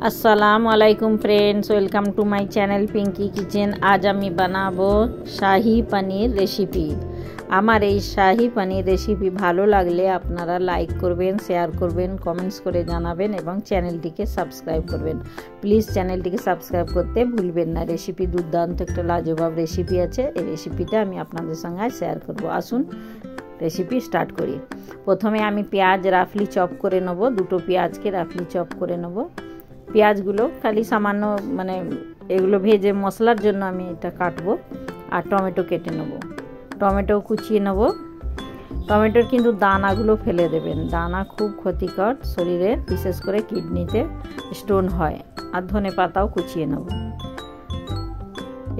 আসসালামু আলাইকুম friends, welcome to my channel Pinky kitchen. আজ আমি বানাবো শাহি পনির রেসিপি। আমার এই শাহি পনির রেসিপি ভালো লাগলে আপনারা লাইক করবেন, শেয়ার করবেন, কমেন্টস করে জানাবেন এবং চ্যানেলটিকে সাবস্ক্রাইব করবেন। প্লিজ চ্যানেলটিকে সাবস্ক্রাইব করতে ভুলবেন না। রেসিপি দুর্দান্ত একটা লাজবাব রেসিপি আছে। এই রেসিপিটা আমি আপনাদের সঙ্গে শেয়ার করব। আসুন রেসিপি স্টার্ট করি। প্রথমে আমি পেঁয়াজ রাফলি চপ করে নেব। দুটো পেঁয়াজকে রাফলি চপ করে নেব। পেঁয়াজগুলো খালি সামান্য এগুলো ভেজে মশলার জন্য আমি এটা কাটবো। আর টমেটো কেটে নেব, টমেটো কুচিয়ে নেব। টমেটোর কিন্তু দানাগুলো ফেলে দেবেন, দানা খুব ক্ষতিকর শরীরে, বিশেষ করে কিডনিতে স্টোন হয়। আর ধনে পাতাও কুচিয়ে নেব।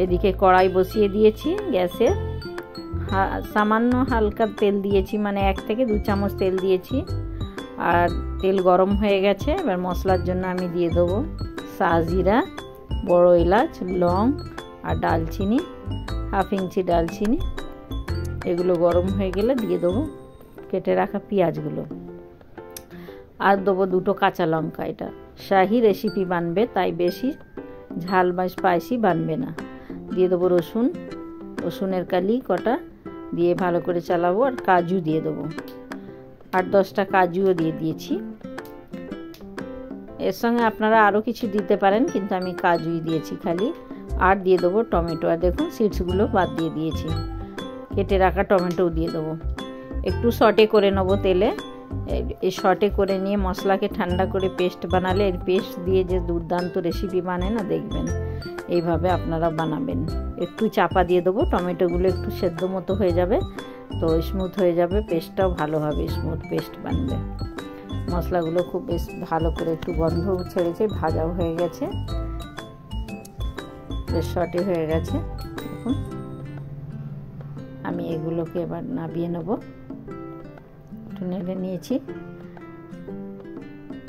এদিকে কড়াই বসিয়ে দিয়েছি গ্যাসে। সামান্য হালকা তেল দিয়েছি, 1 থেকে 2 চামচ তেল দিয়েছি। আর তেল গরম হয়ে গেছে। এবার মশলার জন্য আমি দিয়ে দেবো সাজিরা, বড় এলাচ, লং আর ডালচিনি, 1/2 ইঞ্চি ডালচিনি। এগুলো গরম হয়ে গেলে দিয়ে দেবো কেটে রাখা পেঁয়াজগুলো। আর দেবো 2টো কাঁচা লঙ্কা। এটা শাহি রেসিপি বানবে, তাই বেশি ঝাল বা স্পাইসি বানবে না। দিয়ে দেবো রসুনের কালি কটা দিয়ে ভালো করে চালাবো। আর কাজু দিয়ে দেবো, 8-10টা কাজুও দিয়ে দিয়েছি। এর সঙ্গে আপনারা আরও কিছু দিতে পারেন, কিন্তু আমি কাজুই দিয়েছি খালি। আর দিয়ে দেবো টমেটো। আর দেখুন সিডসগুলো বাদ দিয়ে দিয়েছি। কেটে রাখা টমেটোও দিয়ে দেবো। একটু সটে করে নেবো তেলে। এই সটে করে নিয়ে মশলাকে ঠান্ডা করে পেস্ট বানালে, এর পেস্ট দিয়ে যে দুর্দান্ত রেসিপি বানায় না, দেখবেন এইভাবে আপনারা বানাবেন। একটু চাপা দিয়ে দেবো, টমেটোগুলো একটু সেদ্ধ মতো হয়ে যাবে, তো স্মুথ হয়ে যাবে, পেস্টটাও ভালো হবে, স্মুথ পেস্ট বানবে। মশলাগুলো খুব বেশ ভালো করে একটু গন্ধ ছেড়েছে, ভাজাও হয়ে গেছে, বেশ সটে হয়ে গেছে। দেখুন আমি এগুলোকে এবার নাবিয়ে নেব। একটু নেড়ে নিয়েছি,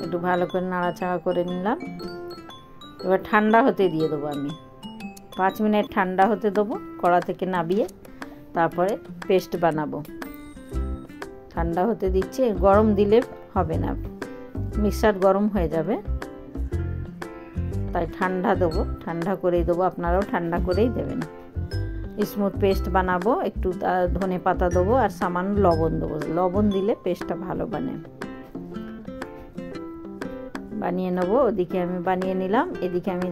একটু ভালো করে নাড়াচাড়া করে নিলাম। এবার ঠান্ডা হতে দিয়ে দেবো আমি। 5 মিনিট ঠান্ডা হতে দেবো কড়া থেকে নাবিয়ে, তারপরে পেস্ট বানাবো। ঠান্ডা হতে দিচ্ছি, গরম দিলে হবে না, মিক্সার গরম হয়ে যাবে, তাই ঠান্ডা দেবো, ঠান্ডা করেই দেবো। আপনারাও ঠান্ডা করেই দেবেন। স্মুথ পেস্ট বানাবো। একটু ধনে পাতা দেবো আর সামান্য লবণ দেবো। লবণ দিলে পেস্টটা ভালো বানিয়ে নেবো। ওদিকে আমি বানিয়ে নিলাম। এদিকে আমি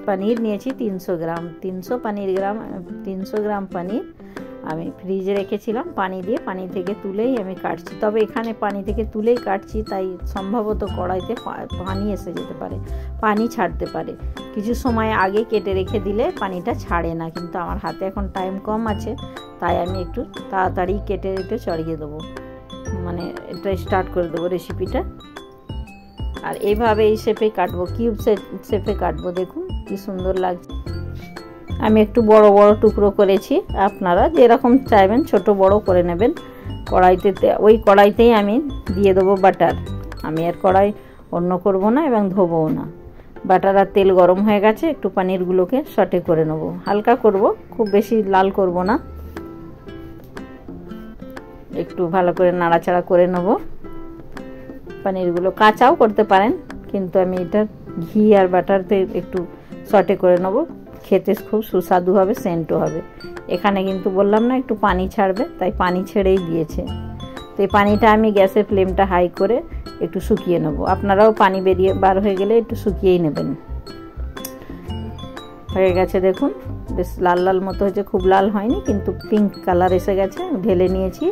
পনির নিয়েছি 300 গ্রাম। 300 গ্রাম পনির আমি ফ্রিজে রেখেছিলাম পানি দিয়ে। পানি থেকে তুলেই আমি কাটছি, তবে এখানে পানি থেকে তুলেই কাটছি, তাই সম্ভবত কড়াইতে পানি এসে যেতে পারে, পানি ছাড়তে পারে। কিছু সময় আগে কেটে রেখে দিলে পানিটা ছাড়ে না, কিন্তু আমার হাতে এখন টাইম কম আছে, তাই আমি একটু তাড়াতাড়ি কেটে চড়িয়ে দেবো, এটা স্টার্ট করে দেবো রেসিপিটা। আর এইভাবে এই শেপে কাটবো, কিউব শেপে কাটবো। দেখুন কি সুন্দর লাগছে। আমি একটু বড় বড় টুকরো করেছি, আপনারা যেরকম চাইবেন ছোট বড় করে নেবেন। ওই কড়াইতেই আমি দিয়ে দেবো বাটার। আমি আর কড়াই অন্য করব না এবং ধোবও না। বাটার আর তেল গরম হয়ে গেছে। একটু পনিরগুলোকে সটে করে নেব, হালকা করব, খুব বেশি লাল করব না। একটু ভালো করে নাড়াচাড়া করে নেব। পনিরগুলো কাঁচাও করতে পারেন, কিন্তু আমি এটা ঘি আর বাটারতে একটু সটে করে নেব। খেতে খুব সুস্বাদু হবে, সেন্টও হবে। এখানে কিন্তু বললাম না একটু পানি ছাড়বে, তাই পানি ছেড়েই দিয়েছে। তো এই পানিটা আমি গ্যাসের ফ্লেমটা হাই করে একটু শুকিয়ে নেব। আপনারাও পানি বার হয়ে গেলে একটু শুকিয়েই নেবেন। হয়ে গেছে দেখুন, বেশ লাল লাল মতো হয়েছে, খুব লাল হয়নি, কিন্তু পিঙ্ক কালার এসে গেছে। ঢেলে নিয়েছি।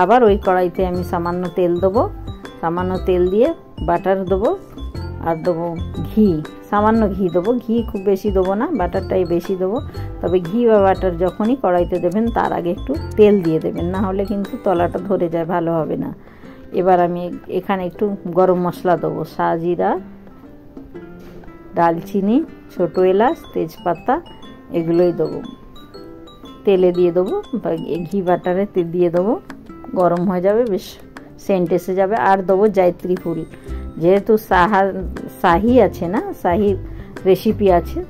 আবার ওই কড়াইতে আমি সামান্য তেল দেবো। সামান্য তেল দিয়ে বাটার দেবো আর দেবো ঘি, সামান্য ঘি দেবো। ঘি খুব বেশি দেবো না, বাটারটাই বেশি দেবো। তবে ঘি বা বাটার যখনই কড়াইতে দেবেন তার আগে একটু তেল দিয়ে দেবেন, না হলে কিন্তু তলাটা ধরে যায়, ভালো হবে না। এবার আমি এখানে একটু গরম মশলা দেবো, সাজিরা, ডালচিনি, ছোট এলাচ, তেজপাতা, এগুলোই দেবো। তেলে দিয়ে দেবো, ঘি বাটারে তেল দিয়ে দেবো। গরম হয়ে যাবে, বেশ সেন্ট এসে যাবে। আর দেবো জায়ত্রী ফুল। যেহেতু শাহি আছে না, শাহি রেসিপি আছে,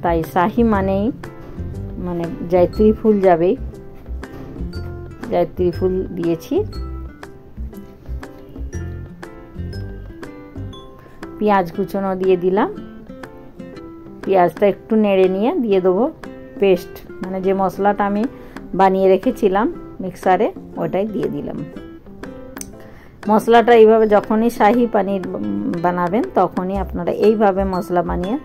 তাই শাহি মানেই জায়ত্রী ফুল যাবেই। জায়ত্রী ফুল দিয়েছি। পেঁয়াজ কুচনো দিয়ে দিলাম। পেঁয়াজটা একটু নেড়ে নিয়ে দিয়ে দেবো পেস্ট, মানে যে মশলাটা আমি বানিয়ে রেখেছিলাম মিক্সারে, ওটাই দিয়ে দিলাম। মশলাটা এইভাবে যখনই শাহি পনির বানাবেন তখনই আপনারা এইভাবে মশলা বানিয়ে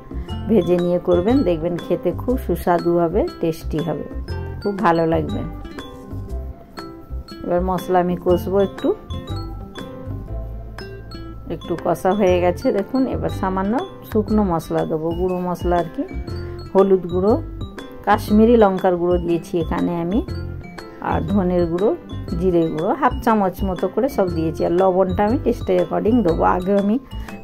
ভেজে নিয়ে করবেন, দেখবেন খেতে খুব সুস্বাদু হবে, টেস্টি হবে, খুব ভালো লাগবে। এবার মশলা আমি কষবো, একটু কষা হয়ে গেছে দেখুন। এবার সামান্য শুকনো মশলা দেবো, গুঁড়ো মশলা আর কি, হলুদ গুঁড়ো, কাশ্মীরি লঙ্কার গুঁড়ো দিয়েছি এখানে আমি, আর ধনের গুঁড়ো, জিরে গুঁড়ো 1/2 চামচ মতো করে সব দিয়েছি। আর লবণটা আমি টেস্টের অ্যাকর্ডিং দেবো। আগে আমি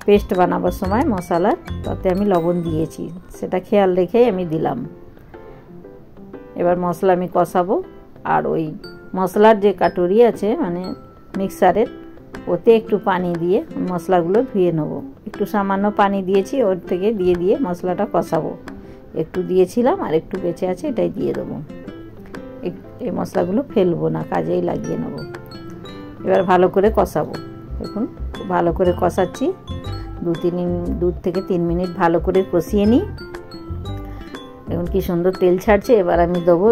পেস্ট বানাবার সময় মশলার তাতে আমি লবণ দিয়েছি, সেটা খেয়াল রেখেই আমি দিলাম। এবার মশলা আমি কষাবো, আর ওই মশলার যে কাটুরি আছে মানে মিক্সারের, ওতে একটু পানি দিয়ে মশলাগুলো ধুয়ে নেবো। একটু সামান্য পানি দিয়েছি, ওর থেকে দিয়ে মশলাটা কষাবো। একটু দিয়েছিলাম আর একটু বেঁচে আছে, এটাই দিয়ে দেবো। এই মশলাগুলো ফেলবো না, কাজেই লাগিয়ে নেব। এবার ভালো করে কষাবো, দেখুন ভালো করে কষাচ্ছি। 2 থেকে 3 মিনিট ভালো করে কষিয়ে নিই। দেখুন কি সুন্দর তেল ছাড়ছে। এবার আমি দেবো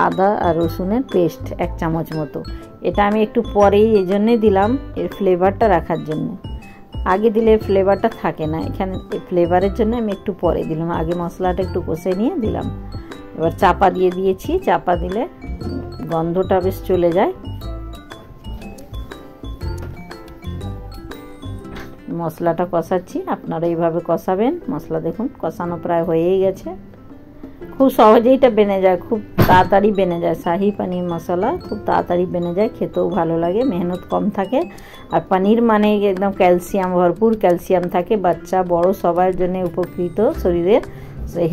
আদা আর রসুনের পেস্ট 1 চামচ মতো। এটা আমি একটু পরেই এই জন্যে দিলাম, এর ফ্লেভারটা রাখার জন্য। আগে দিলে ফ্লেভারটা থাকে না, এখানে ফ্লেভারের জন্য আমি একটু পরে দিলাম। আগে মশলাটা একটু কষে নিয়ে দিলাম। এবার চাপা দিয়ে দিয়েছি, চাপা দিলে গন্ধটা বেশ চলে যায়। মশলাটা কষাচ্ছি, আপনারা এইভাবে কষাবেন। মশলা দেখুন কষানো প্রায় হয়েই গেছে। খুব সহজেই এটা বেনে যায়, খুব তাড়াতাড়ি বেনে যায়। শাহি পনির মশলা খুব তাড়াতাড়ি বেনে যায়, খেতেও ভালো লাগে, মেহনত কম থাকে। আর পনির মানে একদম ক্যালসিয়াম, ভরপুর ক্যালসিয়াম থাকে, বাচ্চা বড় সবার জন্য উপকৃত, শরীরের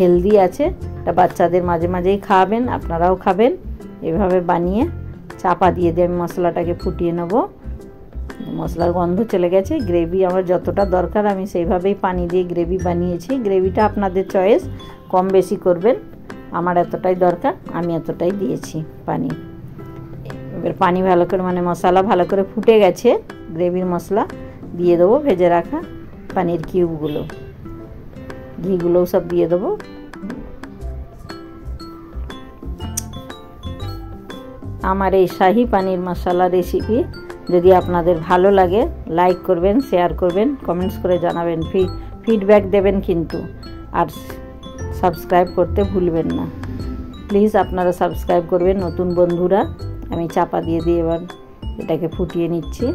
হেলদি আছে। এটা বাচ্চাদের মাঝে মাঝেই খাওয়াবেন, আপনারাও খাবেন। এভাবে বানিয়ে চাপা দিয়ে আমি মশলাটাকে ফুটিয়ে নেব। মশলার গন্ধ চলে গেছে। গ্রেভি আমার যতটা দরকার আমি সেইভাবেই পানি দিয়ে গ্রেভি বানিয়েছি। গ্রেভিটা আপনাদের চয়েস, কম বেশি করবেন। আমার এতটাই দরকার, আমি এতটাই দিয়েছি পানি। এবার পানি ভালো করে মানে মশলা ভালো করে ফুটে গেছে, গ্রেভির মশলা দিয়ে দেবো ভেজে রাখা পনির কিউবগুলো, ঘিগুলোও সব দিয়ে দেবো। আমার এই শাহি পনির মশলা রেসিপি যদি আপনাদের ভালো লাগে, লাইক করবেন, শেয়ার করবেন, কমেন্টস করে জানাবেন, ফিডব্যাক দেবেন কিন্তু। আর সাবস্ক্রাইব করতে ভুলবেন না প্লিজ, আপনারা সাবস্ক্রাইব করবেন নতুন বন্ধুরা। আমি চাপা দিয়ে এবার এটাকে ফুটিয়ে নিচ্ছি।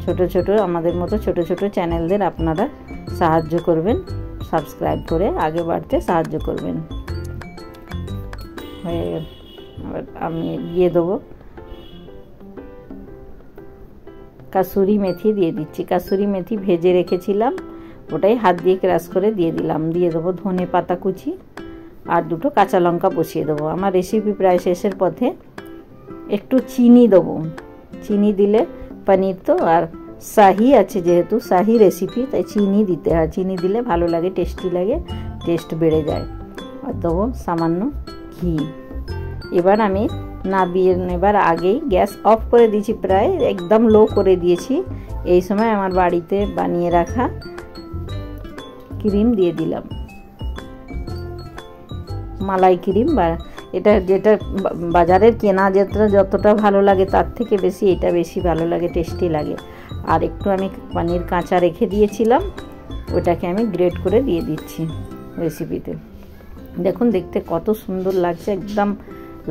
ছোট ছোট আমাদের মতো ছোট ছোট চ্যানেলদের আপনারা সাহায্য করবেন, সাবস্ক্রাইব করে আগে বাড়তে সাহায্য করবেন। এবার আমি দিয়ে দেবো কাসুরি মেথি, দিয়ে দিচ্ছি। কাসুরি মেথি ভেজে রেখেছিলাম, ওটাই হাত দিয়ে ক্রাশ করে দিয়ে দিলাম। দিয়ে দেবো ধনে পাতা কুচি আর 2টো কাঁচা লঙ্কা বসিয়ে দেবো। আমার রেসিপি প্রায় শেষের পথে। একটু চিনি দেবো, চিনি দিলে পনির তো আর শাহি আছে, যেহেতু শাহি রেসিপি তাই চিনি দিতে হয়। চিনি দিলে ভালো লাগে, টেস্টি লাগে, টেস্ট বেড়ে যায়। আর দেবো সামান্য ঘি। এবার আমি নামিয়ে নেবার আগেই গ্যাস অফ করে দিয়েছি, প্রায় একদম লো করে দিয়েছি। এই সময় আমার বাড়িতে বানিয়ে রাখা ক্রিম দিয়ে দিলাম, মালাই ক্রিম। বা এটা যেটা বাজারের কেনা যতটা ভালো লাগে তার থেকে বেশি এটা বেশি ভালো লাগে, টেস্টি লাগে। আর একটু আমি পনির কাঁচা রেখে দিয়েছিলাম, ওটাকে আমি গ্রেট করে দিয়ে দিচ্ছি রেসিপিতে। দেখুন দেখতে কত সুন্দর লাগছে, একদম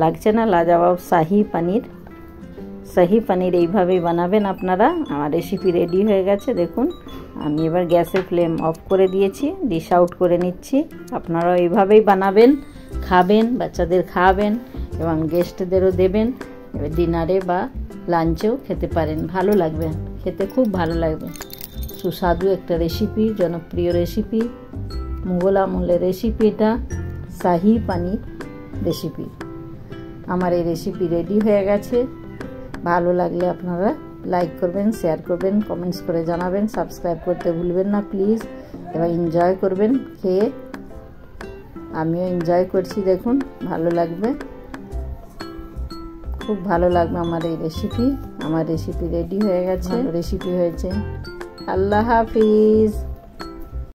লাগছে না লাজবাব শাহি পনির। শাহি পনির এইভাবেই বানাবেন আপনারা। আমার রেসিপি রেডি হয়ে গেছে দেখুন। আমি এবার গ্যাসের ফ্লেম অফ করে দিয়েছি, ডিশ আউট করে নিচ্ছি। আপনারাও এইভাবেই বানাবেন, খাবেন, বাচ্চাদের খাওয়াবেন এবং গেস্টদেরও দেবেন। এবার ডিনারে বা লাঞ্চেও খেতে পারেন, ভালো লাগবে, খেতে খুব ভালো লাগবে। সুস্বাদু একটা রেসিপি, জনপ্রিয় রেসিপি, মুঘল আমলের রেসিপি, এটা শাহি পনির রেসিপি। আমার এই রেসিপি রেডি হয়ে গেছে। ভালো লাগলে আপনারা লাইক করবেন, শেয়ার করবেন, কমেন্টস করে জানাবেন, সাবস্ক্রাইব করতে ভুলবেন না প্লিজ। এবার এনজয় করবেন খেয়ে। আমিও এনজয় করছি, দেখুন ভালো লাগবে, খুব ভালো লাগবে আমার এই রেসিপি। আমার রেসিপি রেডি হয়ে গেছে, রেসিপি হয়েছে। আল্লাহ হাফিজ।